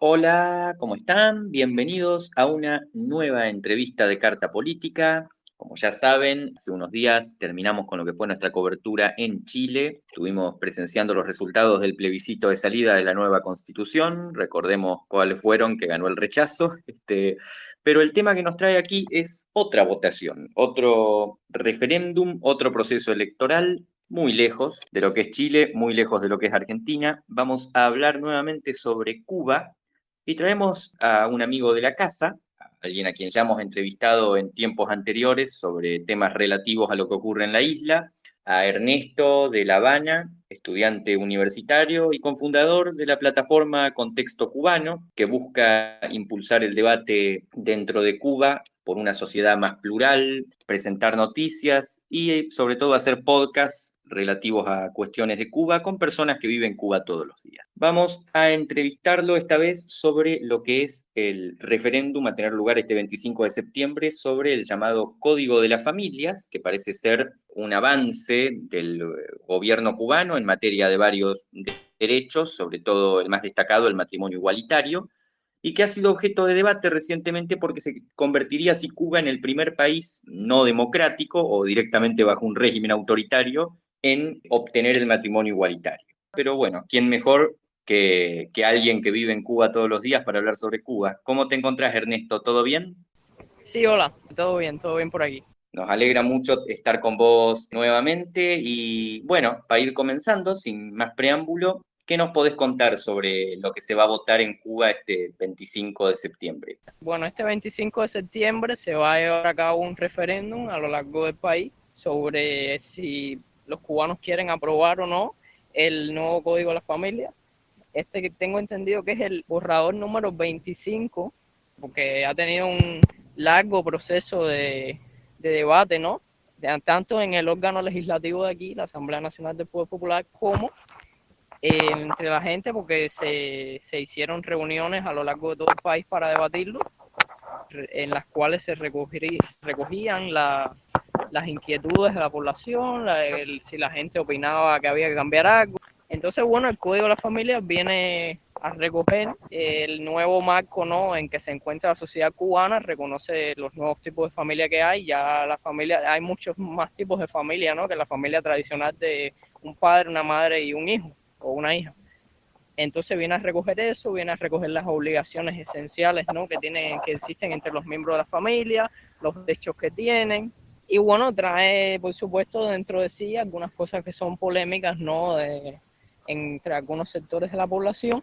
Hola, ¿cómo están? Bienvenidos a una nueva entrevista de Carta Política. Como ya saben, hace unos días terminamos con lo que fue nuestra cobertura en Chile. Estuvimos presenciando los resultados del plebiscito de salida de la nueva Constitución. Recordemos cuáles fueron, que ganó el rechazo. Pero el tema que nos trae aquí es otra votación, otro referéndum, otro proceso electoral muy lejos de lo que es Chile, muy lejos de lo que es Argentina. Vamos a hablar nuevamente sobre Cuba y traemos a un amigo de la casa, a alguien a quien ya hemos entrevistado en tiempos anteriores sobre temas relativos a lo que ocurre en la isla, a Ernesto de La Habana, estudiante universitario y cofundador de la plataforma Contexto Cubano, que busca impulsar el debate dentro de Cuba por una sociedad más plural, presentar noticias y sobre todo hacer podcasts relativos a cuestiones de Cuba con personas que viven Cuba todos los días. Vamos a entrevistarlo esta vez sobre lo que es el referéndum a tener lugar este 25 de septiembre sobre el llamado Código de las Familias, que parece ser un avance del gobierno cubano en materia de varios derechos, sobre todo el más destacado, el matrimonio igualitario, y que ha sido objeto de debate recientemente porque se convertiría así Cuba en el primer país no democrático o directamente bajo un régimen autoritario en obtener el matrimonio igualitario. Pero bueno, ¿quién mejor que alguien que vive en Cuba todos los días para hablar sobre Cuba? ¿Cómo te encontrás, Ernesto? ¿Todo bien? Sí, hola, todo bien por aquí. Nos alegra mucho estar con vos nuevamente y bueno, para ir comenzando, sin más preámbulo, ¿qué nos podés contar sobre lo que se va a votar en Cuba este 25 de septiembre? Bueno, este 25 de septiembre se va a llevar a cabo un referéndum a lo largo del país sobre si los cubanos quieren aprobar o no el nuevo Código de la Familia. Este que tengo entendido que es el borrador número 25, porque ha tenido un largo proceso de debate, ¿no? Tanto en el órgano legislativo de aquí, la Asamblea Nacional del Poder Popular, como entre la gente, porque se hicieron reuniones a lo largo de todo el país para debatirlo, en las cuales se recogían las inquietudes de la población, si la gente opinaba que había que cambiar algo. Entonces, bueno, el Código de la Familia viene a recoger el nuevo marco, ¿no?, en que se encuentra la sociedad cubana, reconoce los nuevos tipos de familia que hay. Ya la familia, hay muchos más tipos de familia, ¿no?, que la familia tradicional de un padre, una madre y un hijo o una hija. Entonces viene a recoger eso, viene a recoger las obligaciones esenciales, ¿no?, que existen entre los miembros de la familia, los derechos que tienen. Y bueno, trae, por supuesto, dentro de sí algunas cosas que son polémicas, ¿no?, entre algunos sectores de la población,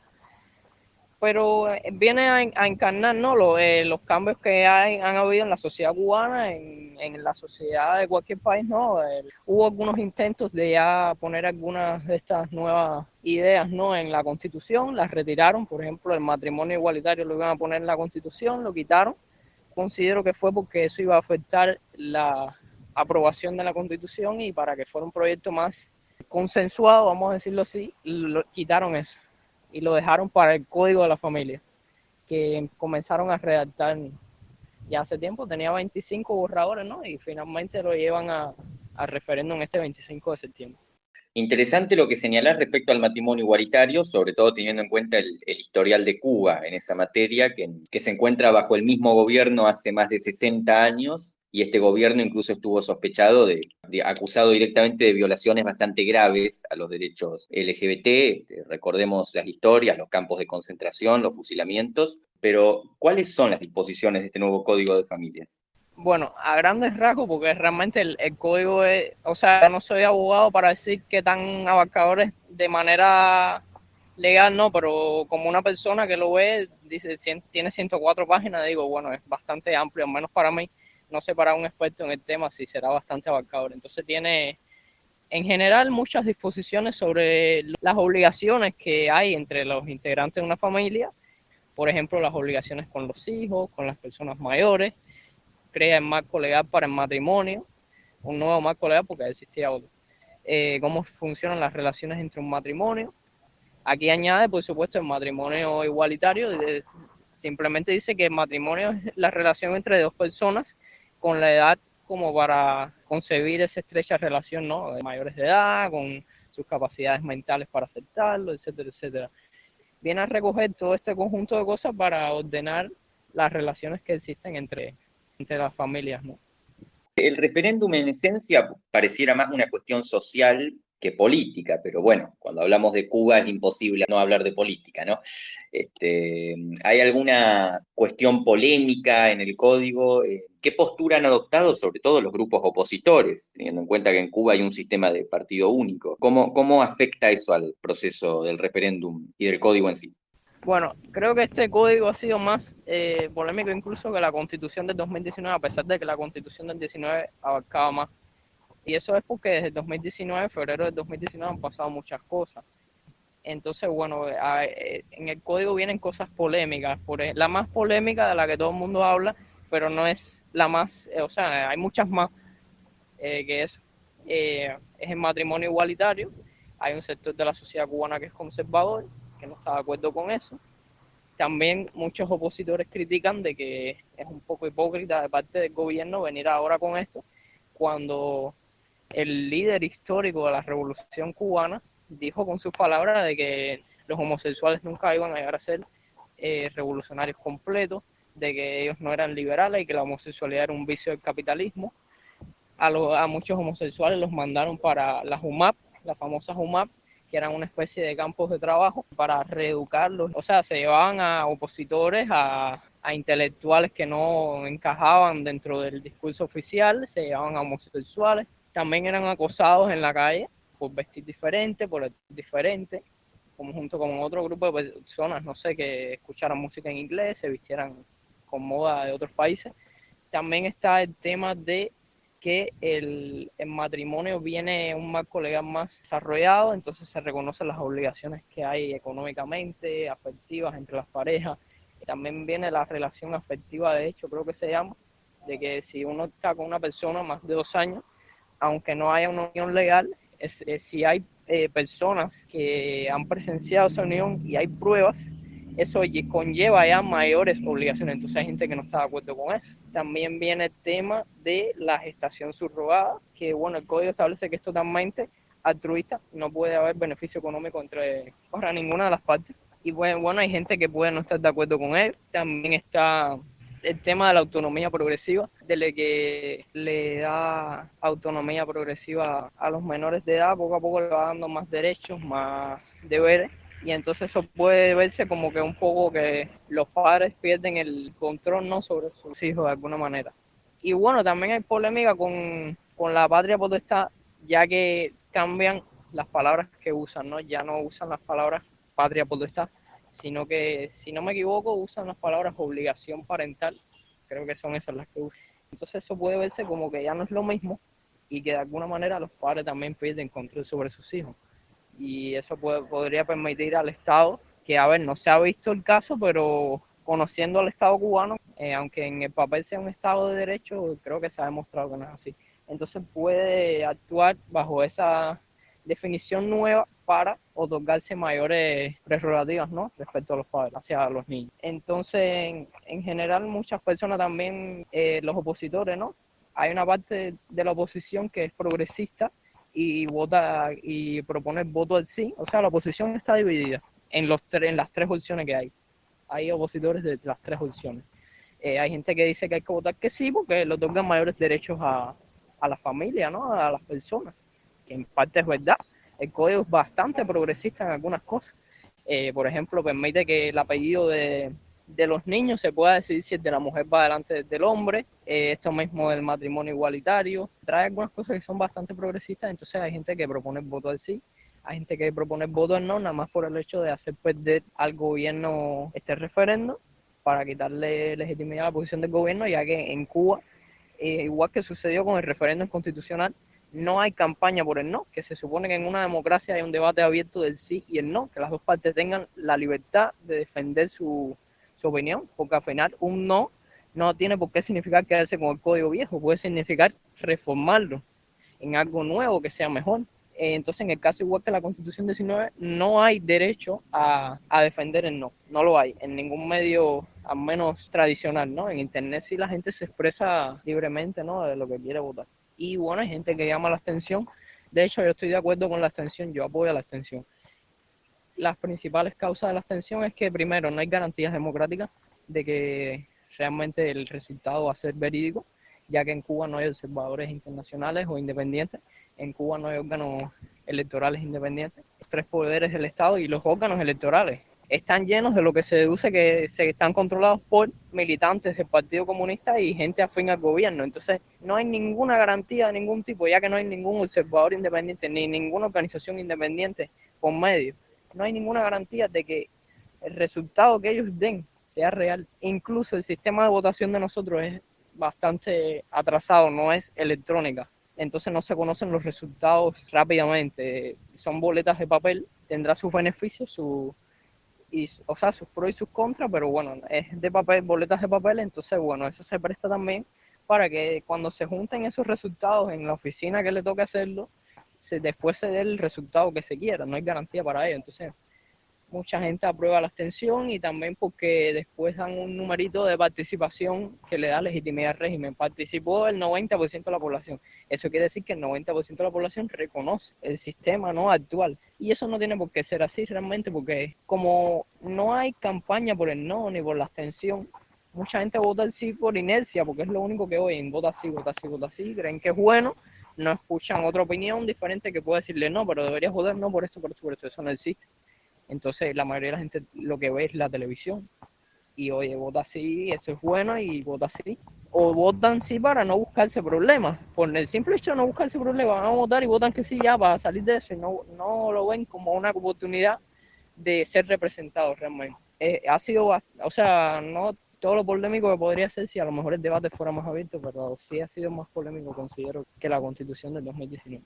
pero viene a encarnar, ¿no?, los cambios que han habido en la sociedad cubana, en la sociedad de cualquier país, ¿no? Hubo algunos intentos de ya poner algunas de estas nuevas ideas, ¿no?, en la Constitución, las retiraron. Por ejemplo, el matrimonio igualitario lo iban a poner en la Constitución, lo quitaron. Considero que fue porque eso iba a afectar la aprobación de la Constitución, y para que fuera un proyecto más consensuado, vamos a decirlo así, quitaron eso y lo dejaron para el Código de la Familia, que comenzaron a redactar ya hace tiempo. Tenía 25 borradores, ¿no? Y finalmente lo llevan a referéndum este 25 de septiembre. Interesante lo que señalás respecto al matrimonio igualitario, sobre todo teniendo en cuenta el historial de Cuba en esa materia, que se encuentra bajo el mismo gobierno hace más de 60 años, y este gobierno incluso estuvo sospechado acusado directamente de violaciones bastante graves a los derechos LGBT. Recordemos las historias, los campos de concentración, los fusilamientos, pero ¿cuáles son las disposiciones de este nuevo Código de Familias? Bueno, a grandes rasgos, porque realmente el código es, o sea, no soy abogado para decir qué tan abarcador es de manera legal, no, pero como una persona que lo ve, dice, tiene 104 páginas, digo, bueno, es bastante amplio, al menos para mí. No sé, para un experto en el tema, si será bastante abarcador. Entonces tiene, en general, muchas disposiciones sobre las obligaciones que hay entre los integrantes de una familia. Por ejemplo, las obligaciones con los hijos, con las personas mayores. Crea el marco legal para el matrimonio, un nuevo marco legal porque existía otro. Cómo funcionan las relaciones entre un matrimonio. Aquí añade, por supuesto, el matrimonio igualitario. Simplemente dice que el matrimonio es la relación entre dos personas con la edad como para concebir esa estrecha relación, ¿no?, de mayores de edad, con sus capacidades mentales para aceptarlo, etcétera, etcétera. Viene a recoger todo este conjunto de cosas para ordenar las relaciones que existen entre las familias, ¿no? El referéndum en esencia pareciera más una cuestión social que política, pero bueno, cuando hablamos de Cuba es imposible no hablar de política, ¿no? ¿Hay alguna cuestión polémica en el código? ¿Qué postura han adoptado sobre todo los grupos opositores, teniendo en cuenta que en Cuba hay un sistema de partido único? ¿Cómo afecta eso al proceso del referéndum y del código en sí? Bueno, creo que este código ha sido más polémico incluso que la Constitución del 2019, a pesar de que la Constitución del 19 abarcaba más. Y eso es porque desde el 2019, febrero del 2019, han pasado muchas cosas. Entonces, bueno, en el código vienen cosas polémicas. La más polémica de la que todo el mundo habla, pero no es la más, o sea, hay muchas más que eso. Es el matrimonio igualitario. Hay un sector de la sociedad cubana que es conservador, que no está de acuerdo con eso. También muchos opositores critican de que es un poco hipócrita de parte del gobierno venir ahora con esto, cuando el líder histórico de la Revolución Cubana dijo con sus palabras de que los homosexuales nunca iban a llegar a ser revolucionarios completos, de que ellos no eran liberales y que la homosexualidad era un vicio del capitalismo. A muchos homosexuales los mandaron para la JUMAP, la famosa JUMAP, que eran una especie de campos de trabajo para reeducarlos. O sea, se llevaban a opositores, a intelectuales que no encajaban dentro del discurso oficial, se llevaban a homosexuales. También eran acosados en la calle por vestir diferente, por ser diferente, como junto con otro grupo de personas, no sé, que escucharan música en inglés, se vistieran con moda de otros países. También está el tema de que el matrimonio viene un marco legal más desarrollado, entonces se reconocen las obligaciones que hay económicamente, afectivas entre las parejas. También viene la relación afectiva, de hecho, creo que se llama, de que si uno está con una persona más de 2 años, aunque no haya una unión legal, si hay personas que han presenciado esa unión y hay pruebas, eso conlleva ya mayores obligaciones. Entonces hay gente que no está de acuerdo con eso. También viene el tema de la gestación subrogada, que bueno, el código establece que es totalmente altruista, no puede haber beneficio económico para ninguna de las partes. Y bueno, hay gente que puede no estar de acuerdo con él. También está el tema de la autonomía progresiva, de lo que le da autonomía progresiva a los menores de edad, poco a poco le va dando más derechos, más deberes, y entonces eso puede verse como que un poco que los padres pierden el control, ¿no?, sobre sus hijos de alguna manera. Y bueno, también hay polémica con la patria potestad, ya que cambian las palabras que usan, ¿no? Ya no usan las palabras patria potestad, sino que, si no me equivoco, usan las palabras obligación parental, creo que son esas las que usan. Entonces eso puede verse como que ya no es lo mismo y que de alguna manera los padres también pierden control sobre sus hijos. Y eso podría permitir al Estado, que a ver, no se ha visto el caso, pero conociendo al Estado cubano, aunque en el papel sea un Estado de derecho, creo que se ha demostrado que no es así. Entonces puede actuar bajo esa definición nueva para otorgarse mayores prerrogativas, ¿no?, respecto a los padres, hacia los niños. Entonces, en general, muchas personas también, los opositores, ¿no? Hay una parte de la oposición que es progresista y vota y propone el voto al sí. O sea, la oposición está dividida en las tres opciones que hay. Hay opositores de las tres opciones. Hay gente que dice que hay que votar que sí porque le otorgan mayores derechos a la familia, ¿no?, a las personas, que en parte es verdad. El código es bastante progresista en algunas cosas. Por ejemplo, permite que el apellido de los niños se pueda decidir si el de la mujer va delante del hombre. Esto mismo del matrimonio igualitario. Trae algunas cosas que son bastante progresistas. Entonces hay gente que propone el voto al sí. Hay gente que propone el voto al no, nada más por el hecho de hacer perder al gobierno este referendo, para quitarle legitimidad a la posición del gobierno, ya que en Cuba, igual que sucedió con el referéndum constitucional, no hay campaña por el no, que se supone que en una democracia hay un debate abierto del sí y el no, que las dos partes tengan la libertad de defender su opinión, porque al final un no tiene por qué significar quedarse con el código viejo, puede significar reformarlo en algo nuevo que sea mejor. Entonces, en el caso igual que la Constitución 19, no hay derecho a defender el no. No lo hay en ningún medio, al menos tradicional, ¿no? En Internet sí la gente se expresa libremente, ¿no?, de lo que quiere votar. Y bueno, hay gente que llama la atención De hecho, yo estoy de acuerdo con la abstención, yo apoyo la abstención. Las principales causas de la abstención es que, primero, no hay garantías democráticas de que realmente el resultado va a ser verídico, ya que en Cuba no hay observadores internacionales o independientes, en Cuba no hay órganos electorales independientes. Los tres poderes del Estado y los órganos electorales están llenos de lo que se deduce que se están controlados por militantes del Partido Comunista y gente afín al gobierno. Entonces, no hay ninguna garantía de ningún tipo, ya que no hay ningún observador independiente ni ninguna organización independiente por medio. No hay ninguna garantía de que el resultado que ellos den sea real. Incluso el sistema de votación de nosotros es bastante atrasado, no es electrónica. Entonces no se conocen los resultados rápidamente. Son boletas de papel, tendrá sus beneficios, sus pros y sus contras, pero bueno, es de papel, boletas de papel, entonces bueno, eso se presta también para que cuando se junten esos resultados en la oficina que le toque hacerlo, después se dé el resultado que se quiera, no hay garantía para ello. Entonces, mucha gente aprueba la abstención y también porque después dan un numerito de participación que le da legitimidad al régimen. Participó el 90% de la población. Eso quiere decir que el 90% de la población reconoce el sistema, ¿no?, actual. Y eso no tiene por qué ser así realmente, porque como no hay campaña por el no ni por la abstención, mucha gente vota el sí por inercia, porque es lo único que oyen: vota sí, vota sí, vota sí, creen que es bueno, no escuchan otra opinión diferente que pueda decirle no, pero deberías votar no por esto, por esto, por esto. Eso no existe. Entonces la mayoría de la gente lo que ve es la televisión y oye, vota sí, eso es bueno, y vota sí. O votan sí para no buscarse problemas. Por el simple hecho de no buscarse problemas, van a votar y votan que sí ya para salir de eso, y no lo ven como una oportunidad de ser representados realmente. Ha sido, o sea, no todo lo polémico que podría ser si a lo mejor el debate fuera más abierto, pero sí ha sido más polémico, considero, que la Constitución del 2019.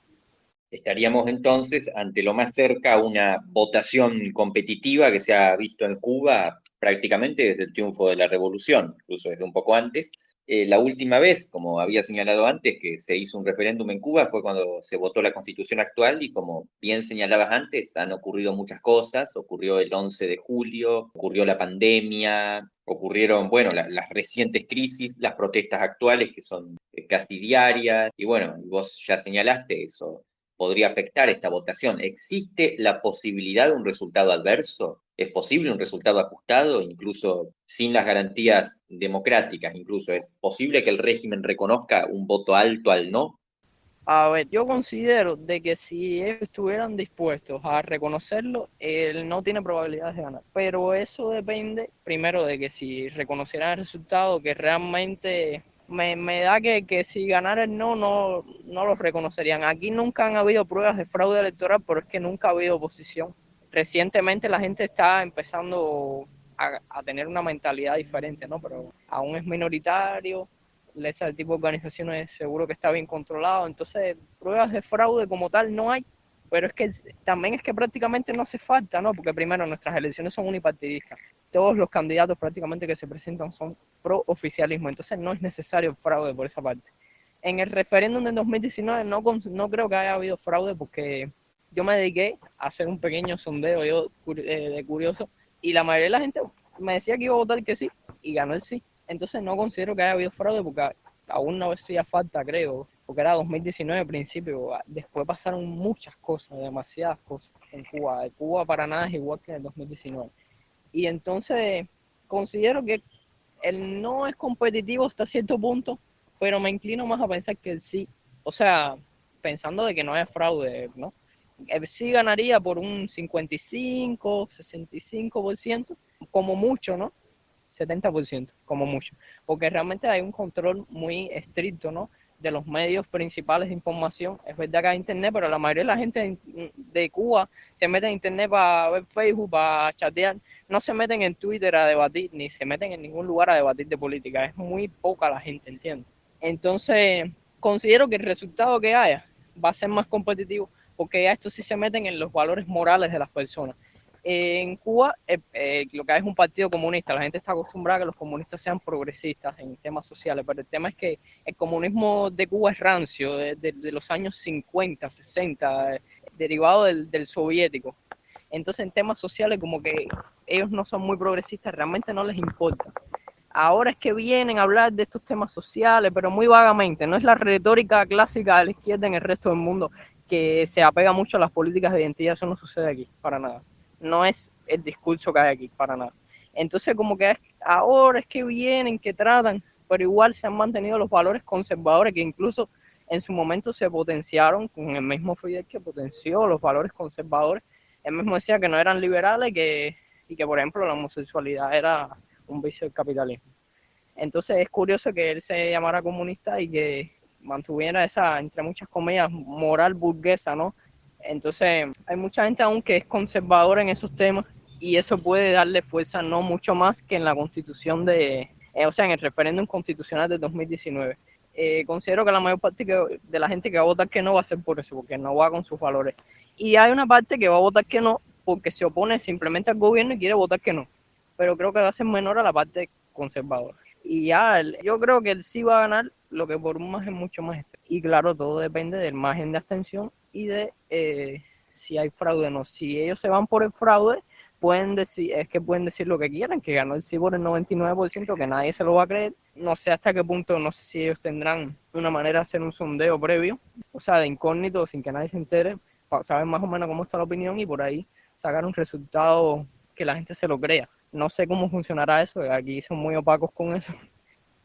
Estaríamos entonces ante lo más cerca a una votación competitiva que se ha visto en Cuba prácticamente desde el triunfo de la revolución, incluso desde un poco antes. La última vez, como había señalado antes, que se hizo un referéndum en Cuba fue cuando se votó la constitución actual, y como bien señalabas antes, han ocurrido muchas cosas. Ocurrió el 11 de julio, ocurrió la pandemia, ocurrieron, bueno, las recientes crisis, las protestas actuales que son casi diarias, y bueno, vos ya señalaste eso podría afectar esta votación. ¿Existe la posibilidad de un resultado adverso? ¿Es posible un resultado ajustado, incluso sin las garantías democráticas? Incluso es posible que el régimen reconozca un voto alto al no. A ver, yo considero de que si ellos estuvieran dispuestos a reconocerlo, él no tiene probabilidades de ganar. Pero eso depende, primero, de que si reconocieran el resultado, que realmente me da que si ganara el no lo reconocerían. Aquí nunca han habido pruebas de fraude electoral, pero es que nunca ha habido oposición. Recientemente la gente está empezando a tener una mentalidad diferente, ¿no? Pero aún es minoritario. Ese tipo de organizaciones seguro que está bien controlado. Entonces, pruebas de fraude como tal no hay, pero es que también es que prácticamente no hace falta, ¿no? Porque primero, nuestras elecciones son unipartidistas. Todos los candidatos prácticamente que se presentan son pro oficialismo, entonces no es necesario fraude por esa parte. En el referéndum de 2019 no creo que haya habido fraude, porque yo me dediqué a hacer un pequeño sondeo yo de curioso, y la mayoría de la gente me decía que iba a votar que sí, y ganó el sí. Entonces no considero que haya habido fraude, porque aún no hacía falta, creo, porque era 2019 al principio. Después pasaron muchas cosas, demasiadas cosas en Cuba. Cuba para nada es igual que en el 2019. Y entonces considero que el no es competitivo hasta cierto punto, pero me inclino más a pensar que el sí. O sea, pensando de que no haya fraude, ¿no? El sí ganaría por un 55, 65%, como mucho, ¿no? 70% como mucho, porque realmente hay un control muy estricto, ¿no?, de los medios principales de información. Es verdad que hay internet, pero la mayoría de la gente de Cuba se mete en internet para ver Facebook, para chatear, no se meten en Twitter a debatir, ni se meten en ningún lugar a debatir de política. Es muy poca la gente, ¿entiendes? Entonces, considero que el resultado que haya va a ser más competitivo, porque ya estos sí se meten en los valores morales de las personas. En Cuba lo que hay es un partido comunista. La gente está acostumbrada a que los comunistas sean progresistas en temas sociales, pero el tema es que el comunismo de Cuba es rancio, de los años 50, 60, derivado del soviético. Entonces en temas sociales como que ellos no son muy progresistas, realmente no les importa. Ahora es que vienen a hablar de estos temas sociales, pero muy vagamente. No es la retórica clásica de la izquierda en el resto del mundo, que se apega mucho a las políticas de identidad. Eso no sucede aquí, para nada. No es el discurso que hay aquí, para nada. Entonces, como que ahora es que vienen, que tratan, pero igual se han mantenido los valores conservadores que incluso en su momento se potenciaron con el mismo Fidel que potenció los valores conservadores. Él mismo decía que no eran liberales y que, por ejemplo, la homosexualidad era un vicio del capitalismo. Entonces es curioso que él se llamara comunista y que mantuviera esa, entre muchas comillas, moral burguesa, ¿no? Entonces hay mucha gente aún que es conservadora en esos temas y eso puede darle fuerza no mucho más que en la constitución o sea, en el referéndum constitucional de 2019. Considero que la mayor parte de la gente que va a votar que no va a ser por eso, porque no va con sus valores. Y hay una parte que va a votar que no porque se opone simplemente al gobierno y quiere votar que no. Pero creo que va a ser menor a la parte conservadora. Y ya, yo creo que él sí va a ganar, lo que por un margen mucho más estrecho. Y claro, todo depende del margen de abstención y de si hay fraude o no. Si ellos se van por el fraude, pueden decir lo que quieran, que ganó el sí por el 99%, que nadie se lo va a creer. No sé hasta qué punto, no sé si ellos tendrán una manera de hacer un sondeo previo, o sea, de incógnito, sin que nadie se entere, para saber más o menos cómo está la opinión y por ahí sacar un resultado que la gente se lo crea. No sé cómo funcionará eso, aquí son muy opacos con eso,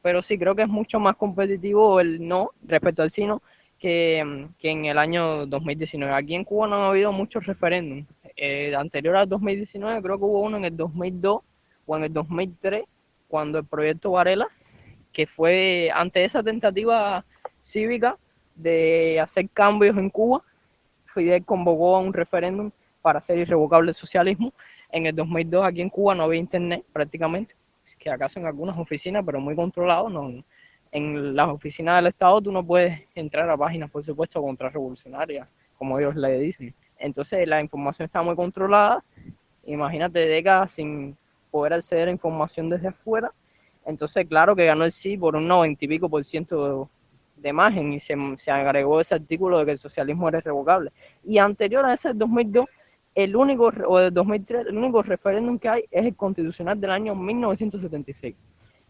pero sí creo que es mucho más competitivo el no respecto al sí no que en el año 2019. Aquí en Cuba no ha habido muchos referéndums. Anterior al 2019 creo que hubo uno en el 2002 o en el 2003, cuando el proyecto Varela, que fue ante esa tentativa cívica de hacer cambios en Cuba, Fidel convocó a un referéndum para hacer irrevocable el socialismo. En el 2002 aquí en Cuba no había internet prácticamente, que acaso en algunas oficinas, pero muy controlado. No, en las oficinas del Estado tú no puedes entrar a páginas, por supuesto, contrarrevolucionarias, como ellos le dicen. Entonces la información está muy controlada. Imagínate décadas sin poder acceder a información desde afuera. Entonces, claro que ganó el sí por un 90 y pico por ciento de margen y se agregó ese artículo de que el socialismo era irrevocable. Y anterior a ese 2002, o del 2003, el único referéndum que hay es el constitucional del año 1976.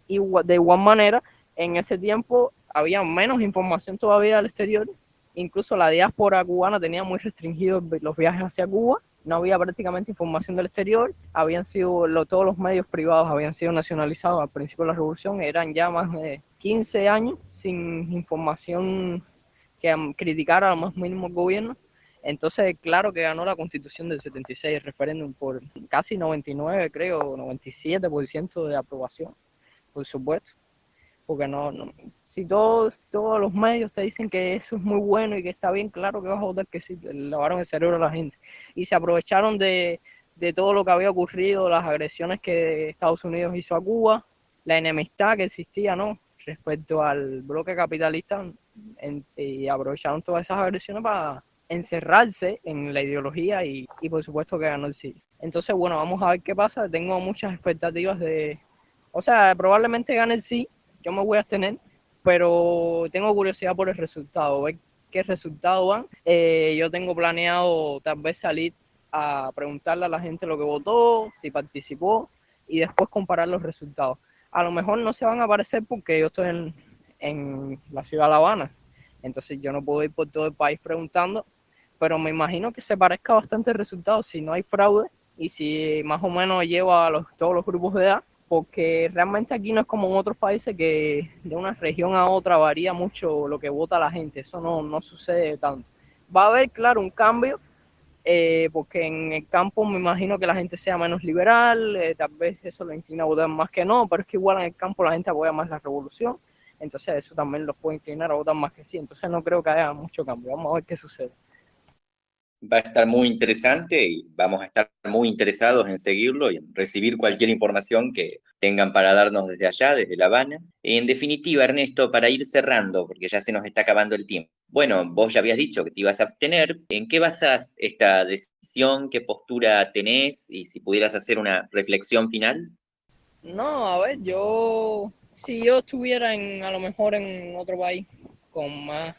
Y de igual manera, en ese tiempo había menos información todavía del exterior, incluso la diáspora cubana tenía muy restringidos los viajes hacia Cuba, no había prácticamente información del exterior, todos los medios privados habían sido nacionalizados al principio de la revolución, eran ya más de 15 años sin información que criticara a lo más mínimo el gobierno. Entonces, claro que ganó la constitución del 76, el referéndum, por casi 99, creo, 97% de aprobación, por supuesto, porque si todos los medios te dicen que eso es muy bueno y que está bien, claro que vas a votar que sí, le lavaron el cerebro a la gente. Y se aprovecharon de todo lo que había ocurrido, las agresiones que Estados Unidos hizo a Cuba, la enemistad que existía, ¿no?, respecto al bloque capitalista, y aprovecharon todas esas agresiones para encerrarse en la ideología y por supuesto que ganó el sí. Entonces, bueno, vamos a ver qué pasa. Tengo muchas expectativas o sea, probablemente gane el sí, yo me voy a abstener, pero tengo curiosidad por el resultado, ver qué resultado van. Yo tengo planeado tal vez salir a preguntarle a la gente lo que votó, si participó, y después comparar los resultados. A lo mejor no se van a aparecer porque yo estoy en la ciudad de La Habana, entonces yo no puedo ir por todo el país preguntando, pero me imagino que se parezca bastante el resultado si no hay fraude y si más o menos lleva a todos los grupos de edad, porque realmente aquí no es como en otros países que de una región a otra varía mucho lo que vota la gente, eso no sucede tanto. Va a haber, claro, un cambio, porque en el campo me imagino que la gente sea menos liberal, tal vez eso lo inclina a votar más que no, pero es que igual en el campo la gente apoya más la revolución, entonces eso también los puede inclinar a votar más que sí, entonces no creo que haya mucho cambio, vamos a ver qué sucede. Va a estar muy interesante y vamos a estar muy interesados en seguirlo y en recibir cualquier información que tengan para darnos desde allá, desde La Habana. En definitiva, Ernesto, para ir cerrando, porque ya se nos está acabando el tiempo. Bueno, vos ya habías dicho que te ibas a abstener. ¿En qué basas esta decisión? ¿Qué postura tenés? Y si pudieras hacer una reflexión final. No, a ver, si yo estuviera a lo mejor en otro país con más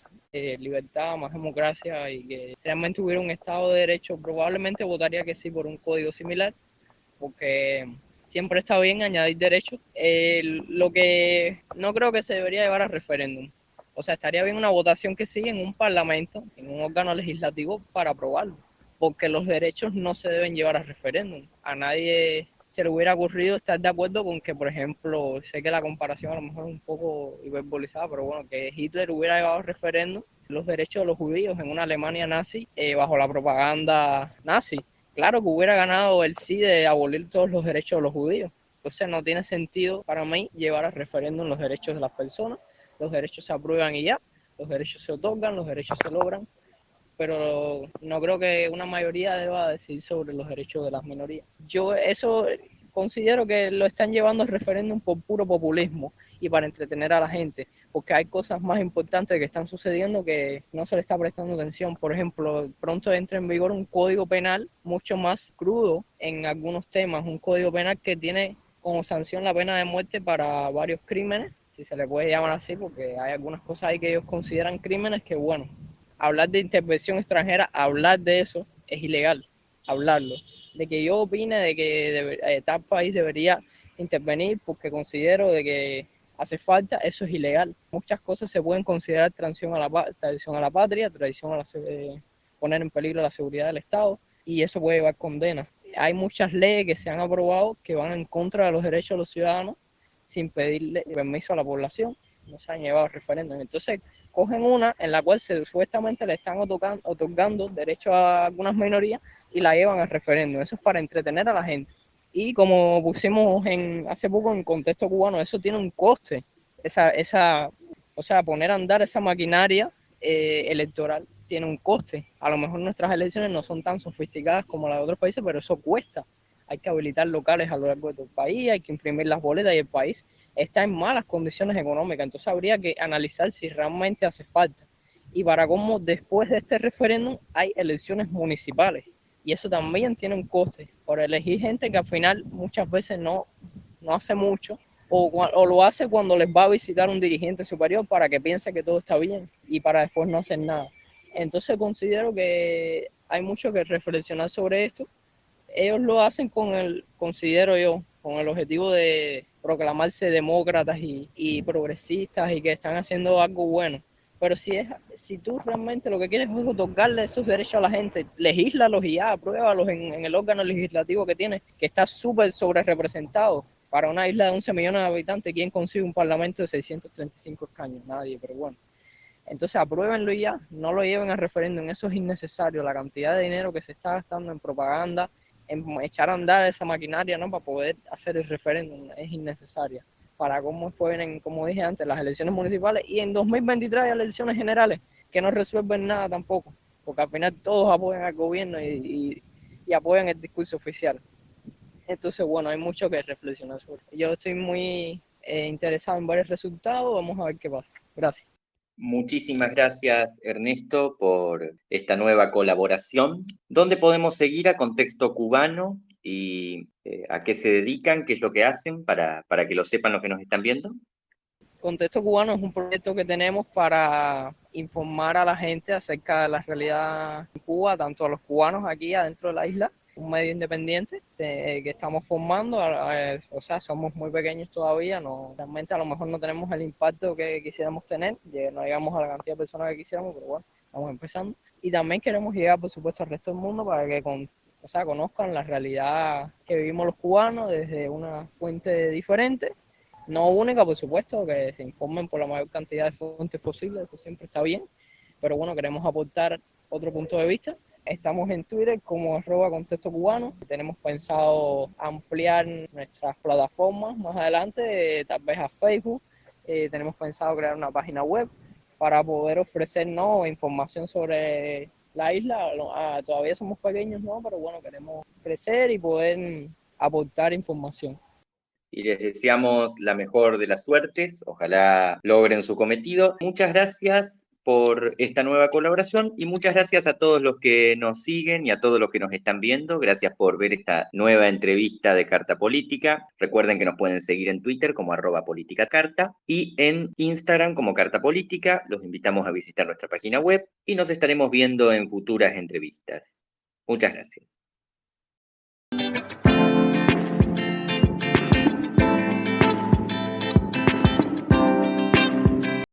libertad, más democracia y que realmente hubiera un Estado de Derecho, probablemente votaría que sí por un código similar, porque siempre está bien añadir derechos. Lo que no creo que se debería llevar a referéndum, O sea, estaría bien una votación que sí en un parlamento, en un órgano legislativo para aprobarlo, porque los derechos no se deben llevar a referéndum. A nadie se le hubiera ocurrido estar de acuerdo con que, por ejemplo, sé que la comparación a lo mejor es un poco hiperbolizada, pero bueno, que Hitler hubiera llevado a referéndum los derechos de los judíos en una Alemania nazi bajo la propaganda nazi. Claro que hubiera ganado el sí de abolir todos los derechos de los judíos. Entonces no tiene sentido para mí llevar a referéndum los derechos de las personas. Los derechos se aprueban y ya, los derechos se otorgan, los derechos se logran, pero no creo que una mayoría deba decidir sobre los derechos de las minorías. Yo eso considero que lo están llevando al referéndum por puro populismo y para entretener a la gente, porque hay cosas más importantes que están sucediendo que no se le está prestando atención. Por ejemplo, pronto entra en vigor un código penal mucho más crudo en algunos temas, un código penal que tiene como sanción la pena de muerte para varios crímenes, si se le puede llamar así, porque hay algunas cosas ahí que ellos consideran crímenes que, bueno, hablar de intervención extranjera, hablar de eso es ilegal, hablarlo. De que yo opine de que tal país debería intervenir porque considero de que hace falta, eso es ilegal. Muchas cosas se pueden considerar traición a la patria, traición a poner en peligro la seguridad del Estado, y eso puede llevar condena. Hay muchas leyes que se han aprobado que van en contra de los derechos de los ciudadanos sin pedirle permiso a la población, no se han llevado a referéndum. Entonces, cogen una en la cual supuestamente le están otorgando derechos a algunas minorías y la llevan al referéndum. Eso es para entretener a la gente. Y como pusimos hace poco en contexto cubano, eso tiene un coste. O sea, poner a andar esa maquinaria electoral tiene un coste. A lo mejor nuestras elecciones no son tan sofisticadas como las de otros países, pero eso cuesta. Hay que habilitar locales a lo largo de todo el país, hay que imprimir las boletas y el país está en malas condiciones económicas. Entonces habría que analizar si realmente hace falta. Y para cómo después de este referéndum hay elecciones municipales. Y eso también tiene un coste por elegir gente que al final muchas veces no hace mucho o lo hace cuando les va a visitar un dirigente superior para que piense que todo está bien y para después no hacer nada. Entonces considero que hay mucho que reflexionar sobre esto. Ellos lo hacen considero yo, con el objetivo de proclamarse demócratas y progresistas y que están haciendo algo bueno. Pero si tú realmente lo que quieres es otorgarle esos derechos a la gente, legislalos y ya, apruébalos en el órgano legislativo que tiene, que está súper sobre representado. Para una isla de 11 millones de habitantes, ¿quién consigue un parlamento de 635 escaños? Nadie, pero bueno. Entonces apruébenlo y ya, no lo lleven a referéndum, eso es innecesario. La cantidad de dinero que se está gastando en propaganda, en echar a andar esa maquinaria, ¿no? Para poder hacer el referéndum es innecesaria. Para cómo pueden, como dije antes, las elecciones municipales y en 2023 hay elecciones generales que no resuelven nada tampoco, porque al final todos apoyan al gobierno y apoyan el discurso oficial. Entonces, bueno, hay mucho que reflexionar sobre. Yo estoy muy interesado en varios resultados, vamos a ver qué pasa. Gracias. Muchísimas gracias, Ernesto, por esta nueva colaboración. ¿Dónde podemos seguir a Contexto Cubano y a qué se dedican, qué es lo que hacen para que lo sepan los que nos están viendo? Contexto Cubano es un proyecto que tenemos para informar a la gente acerca de la realidad en Cuba, tanto a los cubanos aquí adentro de la isla, un medio independiente que estamos formando, o sea, somos muy pequeños todavía, no, realmente a lo mejor no tenemos el impacto que quisiéramos tener, no llegamos a la cantidad de personas que quisiéramos, pero bueno, estamos empezando. Y también queremos llegar, por supuesto, al resto del mundo para que o sea, conozcan la realidad que vivimos los cubanos desde una fuente diferente, no única, por supuesto, que se informen por la mayor cantidad de fuentes posible, eso siempre está bien, pero bueno, queremos aportar otro punto de vista. Estamos en Twitter como @contexto cubano. Tenemos pensado ampliar nuestras plataformas más adelante, tal vez a Facebook. Tenemos pensado crear una página web para poder ofrecernos información sobre la isla. Todavía somos pequeños, ¿no? Pero bueno, queremos crecer y poder aportar información. Y les deseamos la mejor de las suertes, ojalá logren su cometido. Muchas gracias por esta nueva colaboración y muchas gracias a todos los que nos siguen y a todos los que nos están viendo. Gracias por ver esta nueva entrevista de Carta Política. Recuerden que nos pueden seguir en Twitter como @politicacarta y en Instagram como Carta Política. Los invitamos a visitar nuestra página web y nos estaremos viendo en futuras entrevistas. Muchas gracias.